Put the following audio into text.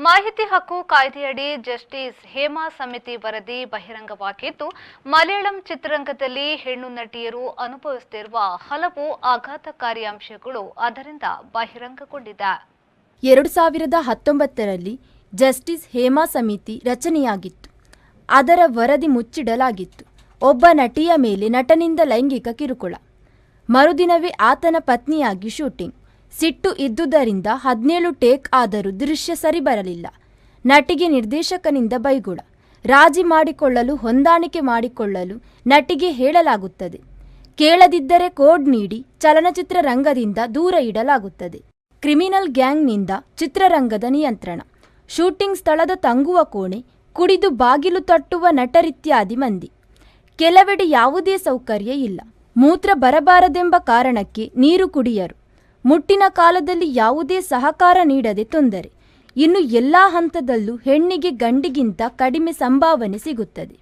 ಮಾಹಿತಿ ಹಕ್ಕು ಕಾಯ್ದೆಯಡಿ ಜಸ್ಟಿಸ್ ಹೇಮಾ ಸಮಿತಿ ವರದಿ ಬಹಿರಂಗವಾಗಿದ್ದು, ಮಲಯಾಳಂ ಚಿತ್ರರಂಗದಲ್ಲಿ ಹೆಣ್ಣು ನಟಿಯರು ಅನುಭವಿಸುತ್ತಿರುವ ಹಲವು ಆಘಾತಕಾರಿ ಅಂಶಗಳು ಅದರಿಂದ ಬಹಿರಂಗಗೊಂಡಿದೆ. 2019ರಲ್ಲಿ ಜಸ್ಟಿಸ್ ಹೇಮಾ ಸಮಿತಿ ರಚನೆಯಾಗಿತ್ತು. ಅದರ ವರದಿ ಮುಚ್ಚಿಡಲಾಗಿತ್ತು. ಒಬ್ಬ ನಟಿಯ ಮೇಲೆ ನಟನಿಂದ ಲೈಂಗಿಕ ಕಿರುಕುಳ. ಮರುದಿನವೇ ಆತನ ಪತ್ನಿಯಾಗಿ ಶೂಟಿಂಗ್. ಸಿಟ್ಟು ಇದ್ದುದರಿಂದ 17 ಟೇಕ್ ಆದರೂ ದೃಶ್ಯ ಸರಿ ಬರಲಿಲ್ಲ. ನಟಿಗೆ ನಿರ್ದೇಶಕನಿಂದ ಬೈಗುಳ. ರಾಜಿ ಮಾಡಿಕೊಳ್ಳಲು, ಹೊಂದಾಣಿಕೆ ಮಾಡಿಕೊಳ್ಳಲು ನಟಿಗೆ ಹೇಳಲಾಗುತ್ತದೆ. ಕೇಳದಿದ್ದರೆ ಕೋಡ್ ನೀಡಿ ಚಲನಚಿತ್ರ ರಂಗದಿಂದ ದೂರ ಇಡಲಾಗುತ್ತದೆ. ಕ್ರಿಮಿನಲ್ ಗ್ಯಾಂಗ್ನಿಂದ ಚಿತ್ರರಂಗದ ನಿಯಂತ್ರಣ, ಶೂಟಿಂಗ್ ಸ್ಥಳದ ತಂಗುವ ಕೋಣೆ, ಕುಡಿದು ಬಾಗಿಲು ತಟ್ಟುವ ನಟರಿತ್ಯಾದಿ ಮಂದಿ. ಕೆಲವೆಡೆ ಯಾವುದೇ ಸೌಕರ್ಯ ಇಲ್ಲ. ಮೂತ್ರ ಬರಬಾರದೆಂಬ ಕಾರಣಕ್ಕೆ ನೀರು ಕುಡಿಯರು. ಮುಟ್ಟಿನ ಕಾಲದಲ್ಲಿ ಯಾವುದೇ ಸಹಕಾರ ನೀಡದೆ ತೊಂದರೆ. ಇನ್ನು ಎಲ್ಲಾ ಹಂತದಲ್ಲೂ ಹೆಣ್ಣಿಗೆ ಗಂಡಿಗಿಂತ ಕಡಿಮೆ ಸಂಭಾವನೆ ಸಿಗುತ್ತದೆ.